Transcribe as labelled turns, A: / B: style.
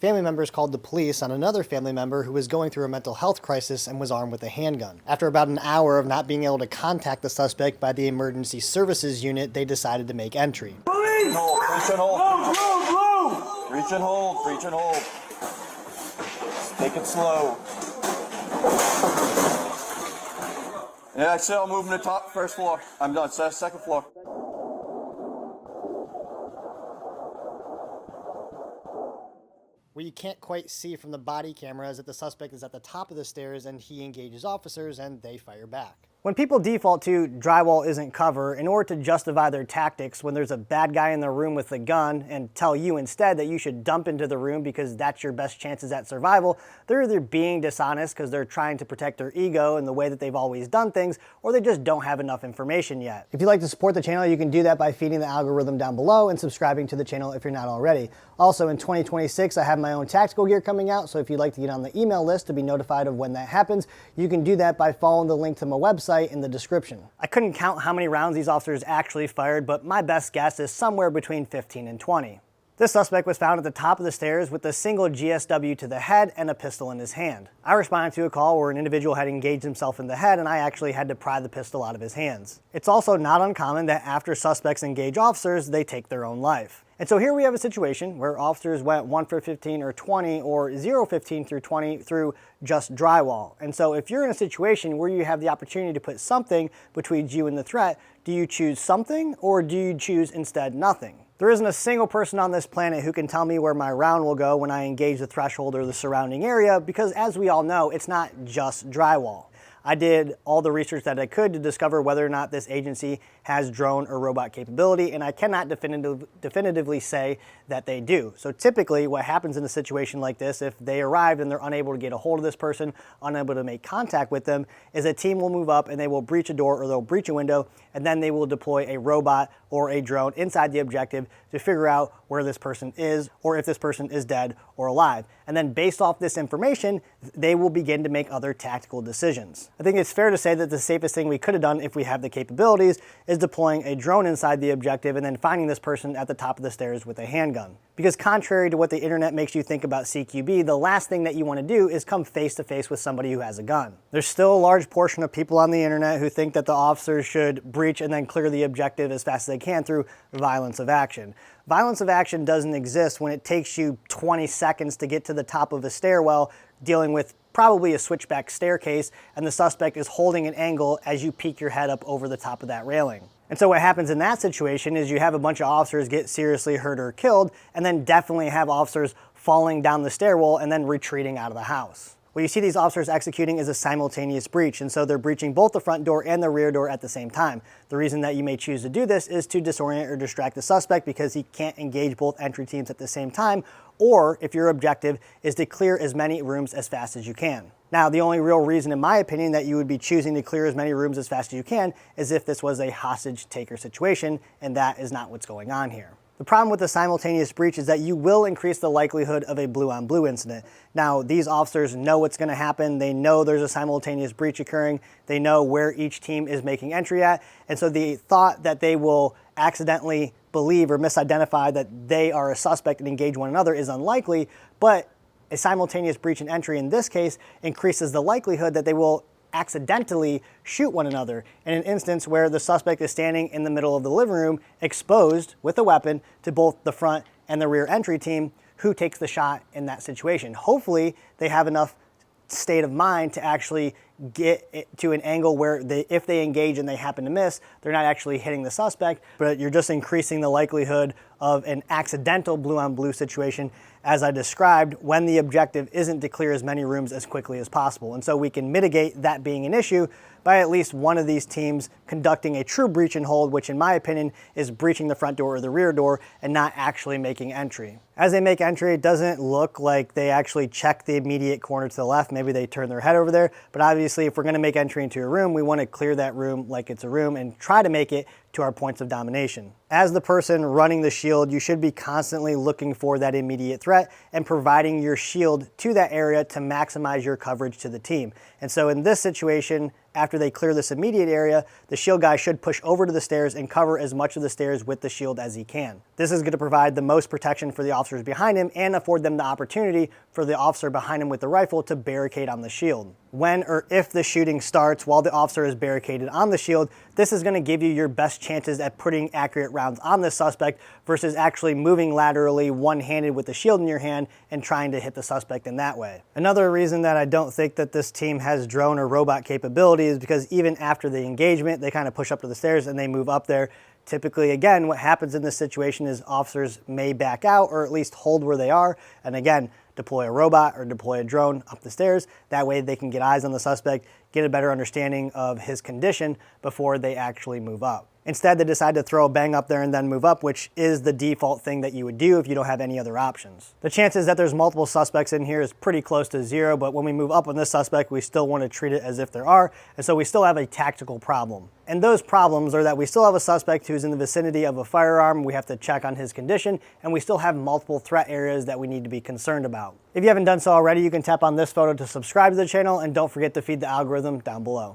A: Family members called the police on another family member who was going through a mental health crisis and was armed with a handgun. After about an hour of not being able to contact the suspect by the emergency services unit, they decided to make entry.
B: Police! Reach and hold. Move! Reach and hold. Reach and hold. Take it slow. Yeah, exhale, moving to top, first floor. I'm done, second floor.
A: What you can't quite see from the body camera is that the suspect is at the top of the stairs and he engages officers and they fire back. When people default to drywall isn't cover in order to justify their tactics when there's a bad guy in the room with a gun and tell you instead that you should dump into the room because that's your best chances at survival, they're either being dishonest because they're trying to protect their ego and the way that they've always done things, or they just don't have enough information yet. If you'd like to support the channel, you can do that by feeding the algorithm down below and subscribing to the channel if you're not already. Also, in 2026, I have my own tactical gear coming out, so if you'd like to get on the email list to be notified of when that happens, you can do that by following the link to my website in the description. I couldn't count how many rounds these officers actually fired, but my best guess is somewhere between 15 and 20. This suspect was found at the top of the stairs with a single GSW to the head and a pistol in his hand. I responded to a call where an individual had engaged himself in the head and I actually had to pry the pistol out of his hands. It's also not uncommon that after suspects engage officers, they take their own life. And so here we have a situation where officers went 1 for 15 or 20 or 0 15 through 20 through just drywall. And so if you're in a situation where you have the opportunity to put something between you and the threat, do you choose something or do you choose instead nothing? There isn't a single person on this planet who can tell me where my round will go when I engage the threshold or the surrounding area because, as we all know, it's not just drywall. I did all the research that I could to discover whether or not this agency has drone or robot capability, and I cannot definitively say that they do. So typically what happens in a situation like this, if they arrive and they're unable to get a hold of this person, unable to make contact with them, is a team will move up and they will breach a door or they'll breach a window, and then they will deploy a robot or a drone inside the objective to figure out where this person is or if this person is dead or alive. And then based off this information, they will begin to make other tactical decisions. I think it's fair to say that the safest thing we could have done if we have the capabilities is deploying a drone inside the objective and then finding this person at the top of the stairs with a handgun. Because contrary to what the internet makes you think about CQB, the last thing that you want to do is come face to face with somebody who has a gun. There's still a large portion of people on the internet who think that the officers should breach and then clear the objective as fast as they can through violence of action. Violence of action doesn't exist when it takes you 20 seconds to get to the top of a stairwell dealing with probably a switchback staircase and the suspect is holding an angle as you peek your head up over the top of that railing. And so what happens in that situation is you have a bunch of officers get seriously hurt or killed and then definitely have officers falling down the stairwell and then retreating out of the house. What you see these officers executing is a simultaneous breach, and so they're breaching both the front door and the rear door at the same time. The reason that you may choose to do this is to disorient or distract the suspect because he can't engage both entry teams at the same time, or if your objective is to clear as many rooms as fast as you can. Now, the only real reason, in my opinion, that you would be choosing to clear as many rooms as fast as you can is if this was a hostage-taker situation, and that is not what's going on here. The problem with the simultaneous breach is that you will increase the likelihood of a blue-on-blue incident. Now, these officers know what's going to happen. They know there's a simultaneous breach occurring. They know where each team is making entry at. And so the thought that they will accidentally believe or misidentify that they are a suspect and engage one another is unlikely, but a simultaneous breach and entry in this case increases the likelihood that they will accidentally shoot one another in an instance where the suspect is standing in the middle of the living room exposed with a weapon to both the front and the rear entry team. Who takes the shot in that situation? Hopefully they have enough state of mind to actually get it to an angle where if they engage and they happen to miss, they're not actually hitting the suspect, but you're just increasing the likelihood of an accidental blue-on-blue situation, as I described, when the objective isn't to clear as many rooms as quickly as possible. And so we can mitigate that being an issue by at least one of these teams conducting a true breach and hold, which in my opinion is breaching the front door or the rear door and not actually making entry. As they make entry, it doesn't look like they actually check the immediate corner to the left. Maybe they turn their head over there, but obviously if we're going to make entry into a room, we want to clear that room like it's a room and try to make it to our points of domination. As the person running the shield, you should be constantly looking for that immediate threat and providing your shield to that area to maximize your coverage to the team. And so in this situation, after they clear this immediate area, the shield guy should push over to the stairs and cover as much of the stairs with the shield as he can. This is going to provide the most protection for the officers behind him and afford them the opportunity for the officer behind him with the rifle to barricade on the shield. When or if the shooting starts while the officer is barricaded on the shield, this is going to give you your best chances at putting accurate rounds on the suspect versus actually moving laterally one-handed with the shield in your hand and trying to hit the suspect in that way. Another reason that I don't think that this team has drone or robot capability is because even after the engagement, they kind of push up to the stairs and they move up there. Typically, again, what happens in this situation is officers may back out or at least hold where they are, and again, deploy a robot or deploy a drone up the stairs. That way they can get eyes on the suspect, get a better understanding of his condition before they actually move up. Instead, they decide to throw a bang up there and then move up, which is the default thing that you would do if you don't have any other options. The chances that there's multiple suspects in here is pretty close to zero, but when we move up on this suspect, we still want to treat it as if there are, and so we still have a tactical problem. And those problems are that we still have a suspect who's in the vicinity of a firearm, we have to check on his condition, and we still have multiple threat areas that we need to be concerned about. If you haven't done so already, you can tap on this photo to subscribe to the channel, and don't forget to feed the algorithm down below.